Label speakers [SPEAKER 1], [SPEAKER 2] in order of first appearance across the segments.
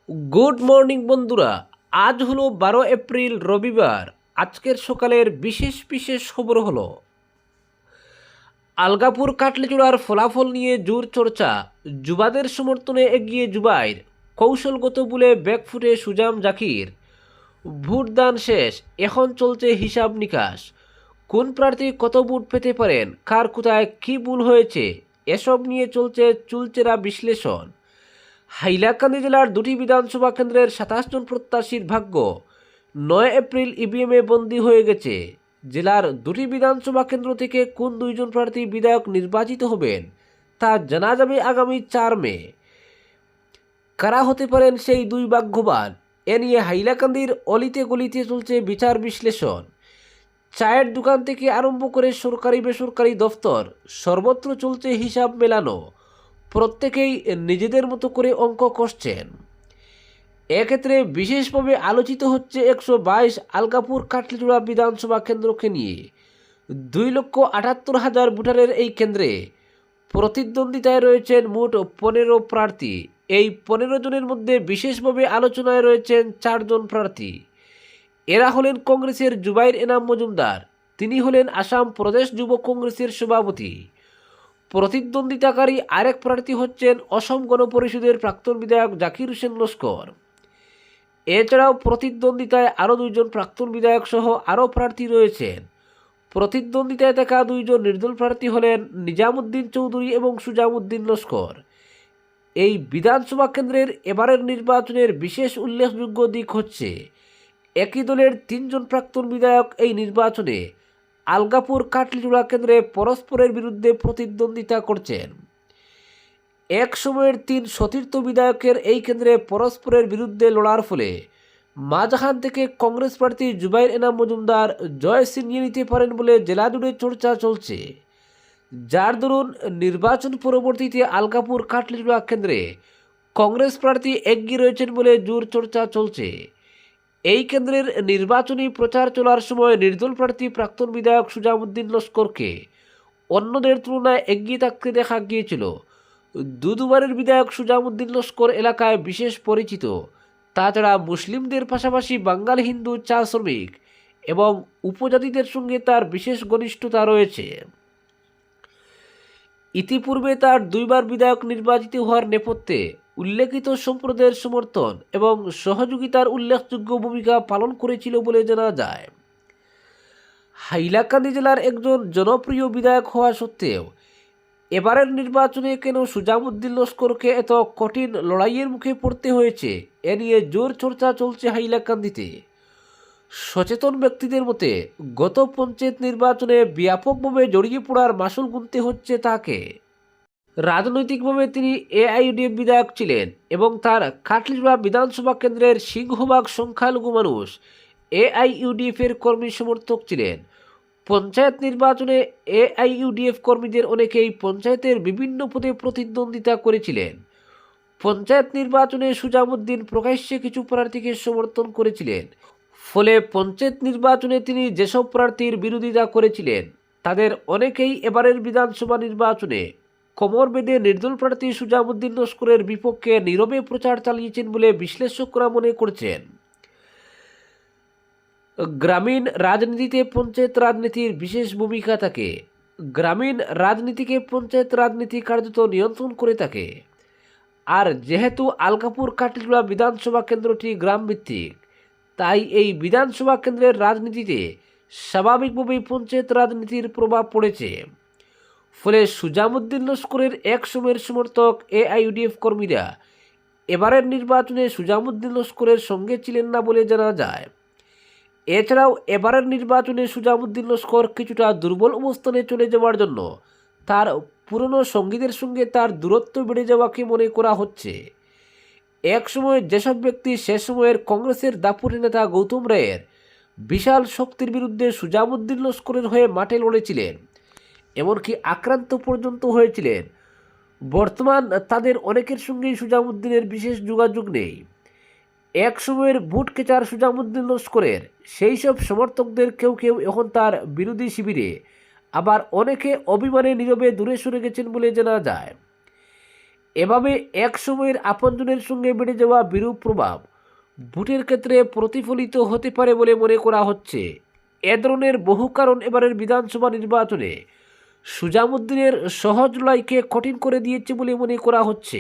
[SPEAKER 1] Good morning বন্ধুরা। আজ হলো 12 এপ্রিল, রবিবার। আজকের সকালের বিশেষ বিশেষ খবর হলো আলগাপুর কাটলিচূড়ার ফলাফল নিয়ে জোর চর্চা, যুবাদের সমর্থনে এগিয়ে জুবাইর, কৌশলগত বলে ব্যাকফুটে সুজাম জাকির, ভোটদান শেষ, এখন চলছে হিসাব নিকাশ, কোন প্রার্থী কত ভোট পেতে পারেন, কার কোথায় কী ভুল হয়েছে, এসব নিয়ে চলছে চুলচেরা বিশ্লেষণ। হাইলাকান্দি জেলার দুটি বিধানসভা কেন্দ্রের 27 জন প্রত্যাশীর ভাগ্য 9 এপ্রিল ইভিএমে বন্দী হয়ে গেছে। জেলার দুটি বিধানসভা কেন্দ্র থেকে কোন দুইজন প্রার্থী বিধায়ক নির্বাচিত হবেন তা জানা যাবে আগামী 4 মে। কারা হতে পারেন সেই দুই ভাগ্যবান, এ নিয়ে হাইলাকান্দির অলিতে গলিতে চলছে বিচার বিশ্লেষণ। চায়ের দোকান থেকে আরম্ভ করে সরকারি বেসরকারি দফতর, সর্বত্র চলছে হিসাব মেলানো। প্রত্যেকেই নিজেদের মতো করে অঙ্ক কষছেন। এক্ষেত্রে বিশেষভাবে আলোচিত হচ্ছে 122 আলগাপুর কাটলিচূড়া বিধানসভা কেন্দ্রকে নিয়ে। 2,78,000 ভোটারের এই কেন্দ্রে প্রতিদ্বন্দ্বিতায় রয়েছেন মোট 15 প্রার্থী। এই 15 জনের মধ্যে বিশেষভাবে আলোচনায় রয়েছেন 4 জন প্রার্থী। এরা হলেন কংগ্রেসের জুবাইর এনাম মজুমদার, তিনি হলেন আসাম প্রদেশ যুব কংগ্রেসের সভাপতি। প্রতিদ্বন্দ্বিতাকারী আরেক প্রার্থী হচ্ছেন অসম গণ পরিষদের প্রাক্তন বিধায়ক জাকির হোসেন লস্কর। এছাড়াও প্রতিদ্বন্দ্বিতায় আরও 2 জন প্রাক্তন বিধায়ক সহ আরও প্রার্থী রয়েছেন। প্রতিদ্বন্দ্বিতায় থাকা 2 জন নির্দল প্রার্থী হলেন নিজামুদ্দিন চৌধুরী এবং সুজামুদ্দিন লস্কর। এই বিধানসভা কেন্দ্রের এবারের নির্বাচনের বিশেষ উল্লেখযোগ্য দিক হচ্ছে একই দলের 3 জন প্রাক্তন বিধায়ক এই নির্বাচনে আলগাপুর কাটলিচূড়া কেন্দ্রে পরস্পরের বিরুদ্ধে প্রতিদ্বন্দ্বিতা করছেন। এক সময়ের 3 সতীর্থ বিধায়কের এই কেন্দ্রে পরস্পরের বিরুদ্ধে লড়ার ফলে মাঝখান থেকে কংগ্রেস প্রার্থী জুবাইর এনাম মজুমদার জয় ছিনিয়ে নিতে পারেন বলে জেলা জুড়ে চর্চা চলছে। যার দরুন নির্বাচন পরবর্তীতে আলগাপুর কাটলিচূড়া কেন্দ্রে কংগ্রেস প্রার্থী এগিয়ে রয়েছেন বলে জোর চর্চা চলছে। এই কেন্দ্রের নির্বাচনী প্রচার চলার সময় নির্দল প্রার্থী প্রাক্তন বিধায়ক সুজামুদ্দিন লস্করকে অন্যদের তুলনায় এগিয়ে থাকতে দেখা গিয়েছিল। দুবারের বিধায়ক সুজামুদ্দিন লস্কর এলাকায় বিশেষ পরিচিত। তাছাড়া মুসলিমদের পাশাপাশি বাঙালি হিন্দু চা শ্রমিক এবং উপজাতিদের সঙ্গে তার বিশেষ ঘনিষ্ঠতা রয়েছে। ইতিপূর্বে তার 2বার বিধায়ক নির্বাচিত হওয়ার নেপথ্যে উল্লেখিত সম্প্রদায়ের সমর্থন এবং সহযোগিতার উল্লেখযোগ্য ভূমিকা পালন করেছিল বলে জানা যায়। হাইলাকান্দি জেলার একজন জনপ্রিয় বিধায়ক হওয়া সত্ত্বেও এবারের নির্বাচনে কেন সুজামুদ্দিন লস্করকে এত কঠিন লড়াইয়ের মুখে পড়তে হয়েছে, এ নিয়ে জোর চর্চা চলছে হাইলাকান্দিতে। সচেতন ব্যক্তিদের মতে গত পঞ্চায়েত নির্বাচনে ব্যাপকভাবে জড়িয়ে পড়ার মাসুল গুনতে হচ্ছে তাকে। রাজনৈতিকভাবে তিনি এআইইউডিএফ বিধায়ক ছিলেন এবং তার কাটলিচূড়া বিধানসভা কেন্দ্রের সিংহভাগ সংখ্যালঘু মানুষ এআইইউডিএফের কর্মী সমর্থক ছিলেন। পঞ্চায়েত নির্বাচনে এআইইউডিএফ কর্মীদের অনেকেই পঞ্চায়েতের বিভিন্ন পদে প্রতিদ্বন্দ্বিতা করেছিলেন। পঞ্চায়েত নির্বাচনে সুজামুদ্দিন প্রকাশ্যে কিছু প্রার্থীকে সমর্থন করেছিলেন। ফলে পঞ্চায়েত নির্বাচনে তিনি যেসব প্রার্থীর বিরোধিতা করেছিলেন তাদের অনেকেই এবারের বিধানসভা নির্বাচনে কোমর বেঁধে নির্দল প্রার্থী সুজামুদ্দিন লস্করের বিপক্ষে নীরবে প্রচার চালিয়েছেন বলে বিশ্লেষকরা মনে করছেন। গ্রামীণ রাজনীতিতে পঞ্চায়েত রাজনীতির বিশেষ ভূমিকা থাকে। গ্রামীণ রাজনীতিকে পঞ্চায়েত রাজনীতি কার্যত নিয়ন্ত্রণ করে থাকে। আর যেহেতু আলগাপুর কাটলিচূড়া বিধানসভা কেন্দ্রটি গ্রামভিত্তিক, তাই এই বিধানসভা কেন্দ্রের রাজনীতিতে স্বাভাবিকভাবেই পঞ্চায়েত রাজনীতির প্রভাব পড়েছে। ফলে সুজামুদ্দিন লস্করের এক সময়ের সমর্থক এআইইউডিএফ কর্মীরা এবারের নির্বাচনে সুজামুদ্দিন লস্করের সঙ্গে ছিলেন না বলে জানা যায়। এছাড়াও এবারের নির্বাচনে সুজামুদ্দিন লস্কর কিছুটা দুর্বল অবস্থানে চলে যাওয়ার জন্য তার পুরনো সঙ্গীদের সঙ্গে তার দূরত্ব বেড়ে যাওয়াকে মনে করা হচ্ছে। এক সময় যেসব ব্যক্তি সে সময়ের কংগ্রেসের দাপুটে নেতা গৌতম রায়ের বিশাল শক্তির বিরুদ্ধে সুজামুদ্দিন লস্করের হয়ে মাঠে লড়েছিলেন, এমনকি আক্রান্ত পর্যন্ত হয়েছিলেন, বর্তমান তাদের অনেকের সঙ্গেই সুজামুদ্দিনের বিশেষ যোগাযোগ নেই। এক সময়ের ভোট কেচার সুজামুদ্দিন লস্করের সেই সব সমর্থকদের কেউ কেউ এখন তার বিরোধী শিবিরে, আবার অনেকে অভিমানে নীরবে দূরে সরে গেছেন বলে জানা যায়। এভাবে এক সময়ের আপনজনের সঙ্গে বেড়ে যাওয়া বিরূপ প্রভাব ভোটের ক্ষেত্রে প্রতিফলিত হতে পারে বলে মনে করা হচ্ছে। এ ধরনের বহু কারণ এবারের বিধানসভা নির্বাচনে সুজামুদ্দিনের সহজ লড়াইকে কঠিন করে দিয়েছে বলে মনে করা হচ্ছে।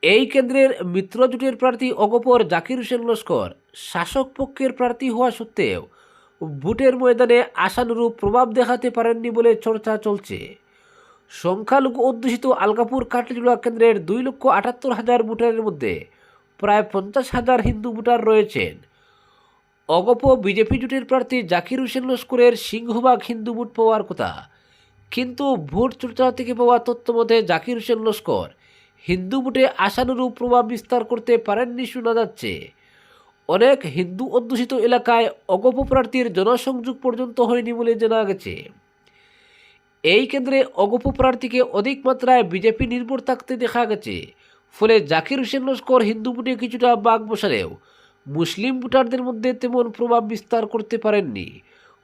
[SPEAKER 1] এই কেন্দ্রের মিত্রজোটের প্রার্থী অগপর জাকির হোসেন লস্কর শাসক পক্ষের প্রার্থী হওয়া সত্ত্বেও ভোটের ময়দানে আশানুরূপ প্রভাব দেখাতে পারেননি বলে চর্চা চলছে। সংখ্যালঘু অধ্যুষিত আলগাপুর কাটলিজোড়া কেন্দ্রের 2,78,000 ভোটারের মধ্যে প্রায় 50,000 হিন্দু ভোটার রয়েছেন। অগপ বিজেপি জোটের প্রার্থী জাকির হোসেন লস্করের সিংহভাগ হিন্দু ভোট পাওয়ার কথা, কিন্তু ভোট চর্চা থেকে পাওয়া তথ্য মতে জাকির হোসেন লস্কর হিন্দু ভোটে আশানুরূপ প্রভাব বিস্তার করতে পারেননি শোনা যাচ্ছে। অনেক হিন্দু অধ্যুষিত এলাকায় অগপ প্রার্থীর জনসংযোগ পর্যন্ত হয়নি বলে জানা গেছে। এই কেন্দ্রে অগপ প্রার্থীকে অধিক মাত্রায় বিজেপি নির্ভর থাকতে দেখা গেছে। ফলে জাকির হোসেন লস্কর হিন্দু ভোটে কিছুটা বাগ বসালেও মুসলিম ভোটারদের মধ্যে তেমন প্রভাব বিস্তার করতে পারেননি।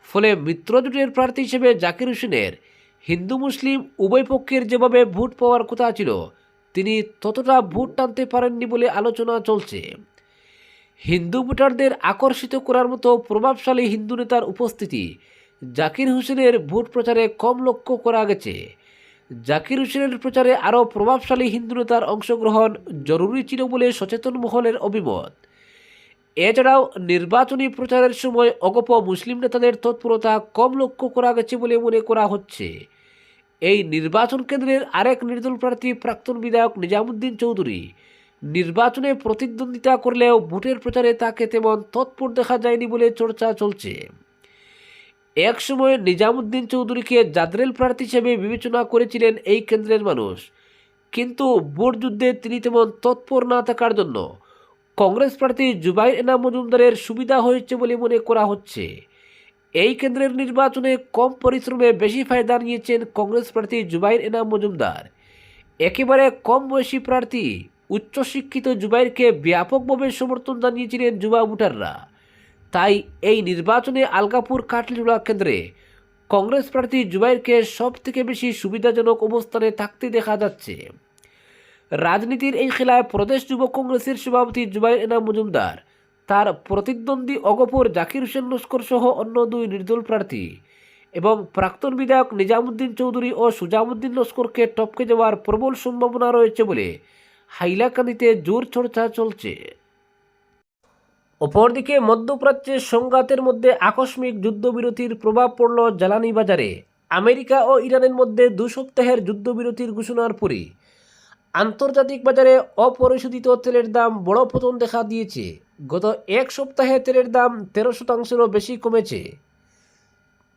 [SPEAKER 1] ফলে মিত্রজোটের প্রার্থী হিসেবে জাকির হোসেনের হিন্দু মুসলিম উভয় পক্ষের যেভাবে ভোট পাওয়ার কথা ছিল তিনি ততটা ভোট টানতে পারেননি বলে আলোচনা চলছে। হিন্দু ভোটারদের আকর্ষিত করার মতো প্রভাবশালী হিন্দু নেতার উপস্থিতি জাকির হোসেনের ভোট প্রচারে কম লক্ষ্য করা গেছে। জাকির হোসেনের প্রচারে আরও প্রভাবশালী হিন্দু নেতার অংশগ্রহণ জরুরি ছিল বলে সচেতন মহলের অভিমত। এছাড়াও নির্বাচনী প্রচারের সময় অগপ মুসলিম নেতাদের তৎপরতা কম লক্ষ্য করা গেছে বলে মনে করা হচ্ছে। এই নির্বাচন কেন্দ্রের আরেক নির্দল প্রার্থী প্রাক্তন বিধায়ক নিজামুদ্দিন চৌধুরী নির্বাচনে প্রতিদ্বন্দ্বিতা করলেও ভোটের প্রচারে তাকে তেমন তৎপর দেখা যায়নি বলে চর্চা চলছে। এক সময় নিজামুদ্দিন চৌধুরীকে জাদরেল প্রার্থী হিসেবে বিবেচনা করেছিলেন এই কেন্দ্রের মানুষ, কিন্তু ভোট যুদ্ধে তিনি তেমন তৎপর না থাকার জন্য কংগ্রেস প্রার্থী জুবাইর এনাম মজুমদারের সুবিধা হয়েছে বলে মনে করা হচ্ছে। এই কেন্দ্রের নির্বাচনে কম পরিশ্রমে বেশি ফায়দা নিয়েছেন কংগ্রেস প্রার্থী জুবাইর এনাম মজুমদার। একেবারে কম বয়সী প্রার্থী উচ্চশিক্ষিত জুবাইরকে ব্যাপকভাবে সমর্থন জানিয়েছিলেন যুবা ভোটাররা। তাই এই নির্বাচনে আলগাপুর কাটলিজোড়া কেন্দ্রে কংগ্রেস প্রার্থী জুবাইরকে সব থেকে বেশি সুবিধাজনক অবস্থানে থাকতে দেখা যাচ্ছে। রাজনীতির এই খেলায় প্রদেশ যুব কংগ্রেসের সভাপতি জুবাইর এনাম মজুমদার তার প্রতিদ্বন্দ্বী অগপর জাকির হোসেন লস্কর সহ অন্য দুই নির্দল প্রার্থী এবং প্রাক্তন বিধায়ক নিজামুদ্দিন চৌধুরী ও সুজামুদ্দিন লস্করকে টপকে যাওয়ার প্রবল সম্ভাবনা রয়েছে বলে হাইলাকান্দিতে জোর চর্চা চলছে। অপরদিকে মধ্যপ্রাচ্যে সংঘাতের মধ্যে আকস্মিক যুদ্ধবিরতির প্রভাব পড়ল জ্বালানি বাজারে। আমেরিকা ও ইরানের মধ্যে 2 সপ্তাহের যুদ্ধবিরতির ঘোষণার পরই আন্তর্জাতিক বাজারে অপরিশোধিত তেলের দাম বড় পতন দেখা দিয়েছে। গত এক সপ্তাহে তেলের দাম 13%-এরও বেশি কমেছে,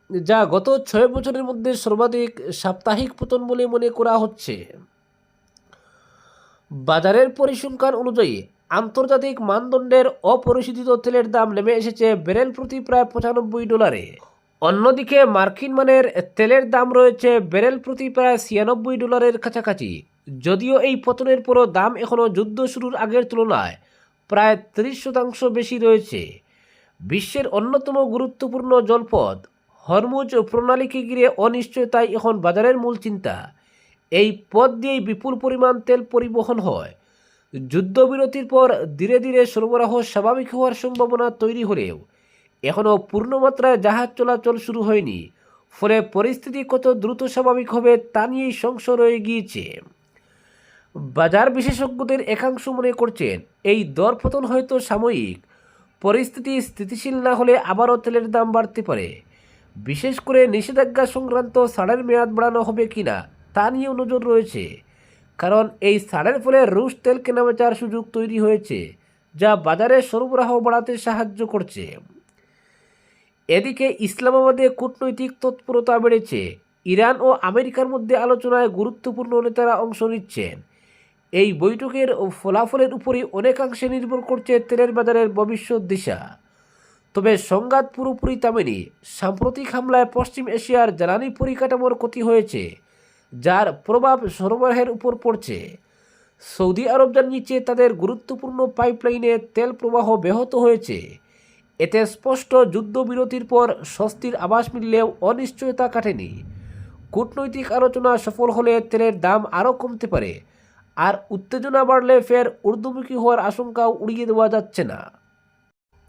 [SPEAKER 1] যা গত 6 বছরের মধ্যে সর্বাধিক সাপ্তাহিক পতন বলে মনে করা হচ্ছে। বাজারের পরিসংখ্যান অনুযায়ী আন্তর্জাতিক মানদণ্ডের অপরিশোধিত তেলের দাম নেমে এসেছে ব্যারেল প্রতি প্রায় $95। অন্যদিকে মার্কিন মানের তেলের দাম রয়েছে ব্যারেল প্রতি প্রায় $96 কাছাকাছি। যদিও এই পতনের পরও দাম এখনও যুদ্ধ শুরুর আগের তুলনায় প্রায় 30% বেশি রয়েছে। বিশ্বের অন্যতম গুরুত্বপূর্ণ জলপথ হরমুজ প্রণালীকে ঘিরে অনিশ্চয়তাই এখন বাজারের মূল চিন্তা। এই পথ দিয়েই বিপুল পরিমাণ তেল পরিবহন হয়। যুদ্ধবিরতির পর ধীরে ধীরে সরবরাহ স্বাভাবিক হওয়ার সম্ভাবনা তৈরি হলেও এখনও পূর্ণমাত্রায় জাহাজ চলাচল শুরু হয়নি। ফলে পরিস্থিতি কত দ্রুত স্বাভাবিক হবে তা নিয়েই সংশয় রয়ে গিয়েছে। বাজার বিশেষজ্ঞদের একাংশ মনে করছেন এই দরপতন হয়তো সাময়িক, পরিস্থিতি স্থিতিশীল না হলে আবারও তেলের দাম বাড়তে পারে। বিশেষ করে নিষেধাজ্ঞা সংক্রান্ত ছাড়ের মেয়াদ বাড়ানো হবে কিনা তা নিয়েও নজর রয়েছে, কারণ এই ছাড়ের ফলে রুশ তেল কেনাবেচার সুযোগ তৈরি হয়েছে, যা বাজারে সরবরাহ বাড়াতে সাহায্য করছে। এদিকে ইসলামাবাদে কূটনৈতিক তৎপরতা বেড়েছে। ইরান ও আমেরিকার মধ্যে আলোচনায় গুরুত্বপূর্ণ নেতারা অংশ নিচ্ছেন। এই বৈঠকের ফলাফলের উপরই অনেকাংশে নির্ভর করছে তেলের বাজারের ভবিষ্যৎ দিশা। তবে সংঘাত পুরোপুরি থামেনি। সাম্প্রতিক হামলায় পশ্চিম এশিয়ার জ্বালানি পরিকাঠামোর ক্ষতি হয়েছে, যার প্রভাব সরবরাহের উপর পড়ছে। সৌদি আরব জানিয়েছে তাদের গুরুত্বপূর্ণ পাইপলাইনে তেল প্রবাহ ব্যাহত হয়েছে। এতে স্পষ্ট যুদ্ধবিরতির পর স্বস্তির আভাস মিললেও অনিশ্চয়তা কাটেনি। কূটনৈতিক আলোচনা সফল হলে তেলের দাম আরও কমতে পারে, আর উত্তেজনা বাড়লে ফের ঊর্ধ্বমুখী হওয়ার আশঙ্কাও উড়িয়ে দেওয়া যাচ্ছে না।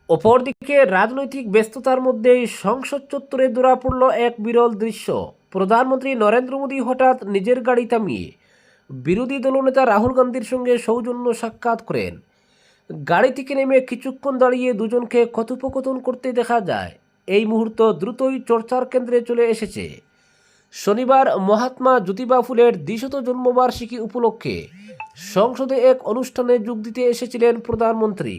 [SPEAKER 1] অপরদিকে রাজনৈতিক ব্যস্ততার মধ্যেই সংসদ চত্বরে ধরা পড়ল এক বিরল দৃশ্য। প্রধানমন্ত্রী নরেন্দ্র মোদী হঠাৎ নিজের গাড়ি থামিয়ে বিরোধী দলনেতা রাহুল গান্ধীর সঙ্গে সৌজন্য সাক্ষাৎ করেন। গাড়ি থেকে নেমে কিছুক্ষণ দাঁড়িয়ে দুজনকে কথোপকথন করতে দেখা যায়। এই মুহূর্ত দ্রুতই চর্চার কেন্দ্রে চলে এসেছে। শনিবার মহাত্মা জ্যোতিবা ফুলের ২০০ জন্মবার্ষিকী উপলক্ষে সংসদে এক অনুষ্ঠানে যোগ দিতে এসেছিলেন প্রধানমন্ত্রী।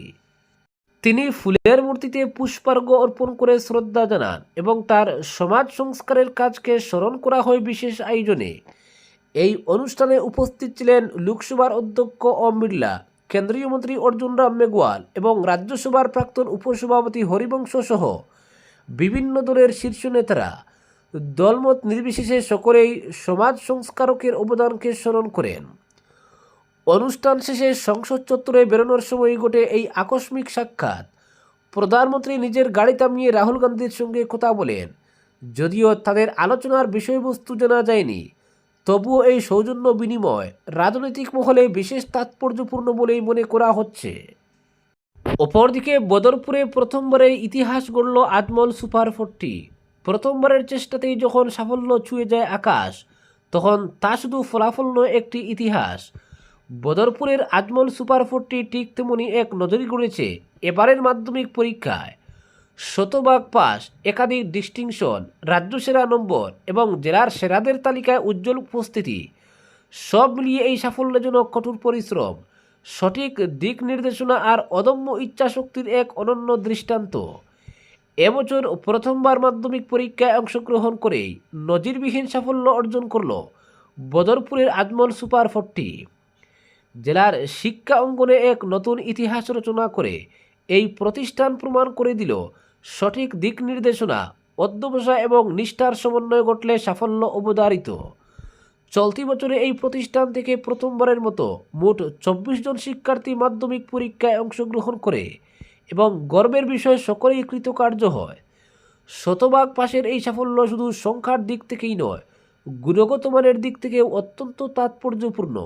[SPEAKER 1] তিনি ফুলের মূর্তিতে পুষ্পার্ঘ্য অর্পণ করে শ্রদ্ধা জানান এবং তার সমাজ সংস্কারের কাজকে স্মরণ করা হয় বিশেষ আয়োজনে। এই অনুষ্ঠানে উপস্থিত ছিলেন লোকসভার অধ্যক্ষ ওম বিড়লা, কেন্দ্রীয় মন্ত্রী অর্জুন রাম মেঘওয়াল এবং রাজ্যসভার প্রাক্তন উপসভাপতি হরিবংশ সহ বিভিন্ন দলের শীর্ষ নেতারা। দলমত নির্বিশেষে সকলেই সমাজ সংস্কারকের অবদানকে স্মরণ করেন। অনুষ্ঠান শেষে সংসদ চত্বরে বেরোনোর সময় ঘটে এই আকস্মিক সাক্ষাৎ। প্রধানমন্ত্রী নিজের গাড়ি থামিয়ে রাহুল গান্ধীর সঙ্গে কথা বলেন। যদিও তাদের আলোচনার বিষয়বস্তু জানা যায়নি, তবুও এই সৌজন্য বিনিময় রাজনৈতিক মহলে বিশেষ তাৎপর্যপূর্ণ বলেই মনে করা হচ্ছে। অপরদিকে বদরপুরে প্রথমবারের ইতিহাস গড়ল আজমল সুপার 40। প্রথমবারের চেষ্টাতেই যখন সাফল্য ছুঁয়ে যায় আকাশ, তখন তা শুধু ফলাফল নয়, একটি ইতিহাস। বদরপুরের আজমল সুপার 40 ঠিক তেমনই এক নজরই গড়েছে এবারের মাধ্যমিক পরীক্ষায়। শতভাগ পাস, একাধিক ডিস্টিংশন, রাজ্য সেরা নম্বর এবং জেলার সেরাদের তালিকায় উজ্জ্বল উপস্থিতি, সব মিলিয়ে এই সাফল্যের জন্য কঠোর পরিশ্রম, সঠিক দিক নির্দেশনা আর অদম্য ইচ্ছাশক্তির এক অনন্য দৃষ্টান্ত। এবছর প্রথমবার মাধ্যমিক পরীক্ষায় অংশগ্রহণ করেই নজিরবিহীন সাফল্য অর্জন করল বদরপুরের আজমল সুপার 40। জেলার শিক্ষা অঙ্গনে এক নতুন ইতিহাস রচনা করে এই প্রতিষ্ঠান প্রমাণ করে দিল সঠিক দিক নির্দেশনা, অধ্যবসায় এবং নিষ্ঠার সমন্বয় ঘটলে সাফল্য অবধারিত। চলতি বছরে এই প্রতিষ্ঠান থেকে প্রথমবারের মতো মোট ২৪ জন শিক্ষার্থী মাধ্যমিক পরীক্ষায় অংশগ্রহণ করে এবং গর্বের বিষয়ে সকলেই কৃতকার্য হয়। শতভাগ পাশের এই সাফল্য শুধু সংখ্যার দিক থেকেই নয়, গুণগত মানের দিক থেকেও অত্যন্ত তাৎপর্যপূর্ণ।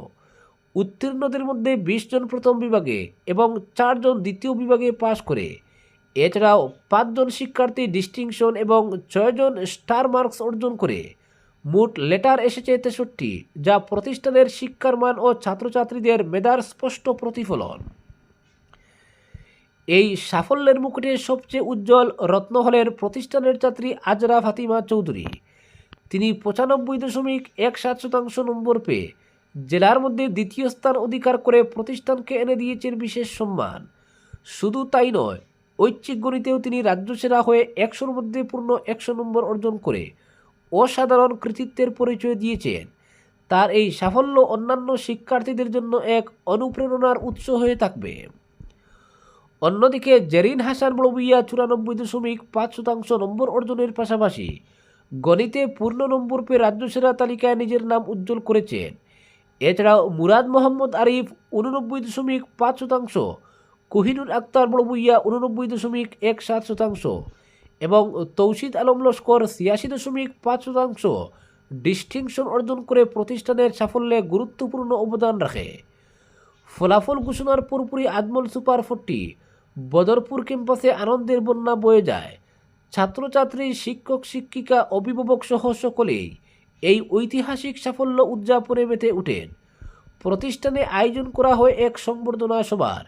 [SPEAKER 1] উত্তীর্ণদের মধ্যে ২০ জন প্রথম বিভাগে এবং ৪ জন দ্বিতীয় বিভাগে পাশ করে। এছাড়াও ৫ জন শিক্ষার্থী ডিস্টিংশন এবং ৬ জন স্টার মার্কস অর্জন করে। মোট লেটার এসেছে ৬৩, যা প্রতিষ্ঠানের শিক্ষার মান ও ছাত্রছাত্রীদের মেধার স্পষ্ট প্রতিফলন। এই সাফল্যের মুকুটে সবচেয়ে উজ্জ্বল রত্নহলের প্রতিষ্ঠানের ছাত্রী আজরা ফাতিমা চৌধুরী। তিনি ৯৫.১৭% নম্বর পেয়ে জেলার মধ্যে দ্বিতীয় স্থান অধিকার করে প্রতিষ্ঠানকে এনে দিয়েছেন বিশেষ সম্মান। শুধু তাই নয়, ঐচ্ছিক গণিতেও তিনি রাজ্য সেরা হয়ে ১০০-র মধ্যে পূর্ণ ১০০ নম্বর অর্জন করে অসাধারণ কৃতিত্বের পরিচয় দিয়েছেন। তার এই সাফল্য অন্যান্য শিক্ষার্থীদের জন্য এক অনুপ্রেরণার উৎস হয়ে থাকবে। অন্যদিকে জেরিন হাসান বড়ভূঁইয়া ৯৪.৫% নম্বর অর্জনের পাশাপাশি গণিতে পূর্ণ নম্বর পেয়ে রাজ্য সেরা তালিকায় নিজের নাম উজ্জ্বল করেছেন। এছাড়াও মুরাদ মোহাম্মদ আরিফ ৮৯.৫%, কোহিনুর আক্তার বড়ভূঁইয়া ৮৯.১৭% এবং তৌশিদ আলম লস্কর ৮৬.৫% ডিস্টিংশন অর্জন করে প্রতিষ্ঠানের সাফল্যে গুরুত্বপূর্ণ অবদান রাখে। ফলাফল ঘোষণার পরপরই আজমল সুপার 40 বদরপুর ক্যাম্পাসে আনন্দের বন্যা বয়ে যায়। ছাত্রছাত্রী, শিক্ষক শিক্ষিকা, অভিভাবক সহ সকলেই এই ঐতিহাসিক সাফল্য উদযাপনে মেতে ওঠেন। প্রতিষ্ঠানে আয়োজন করা হয় এক সংবর্ধনা সভার।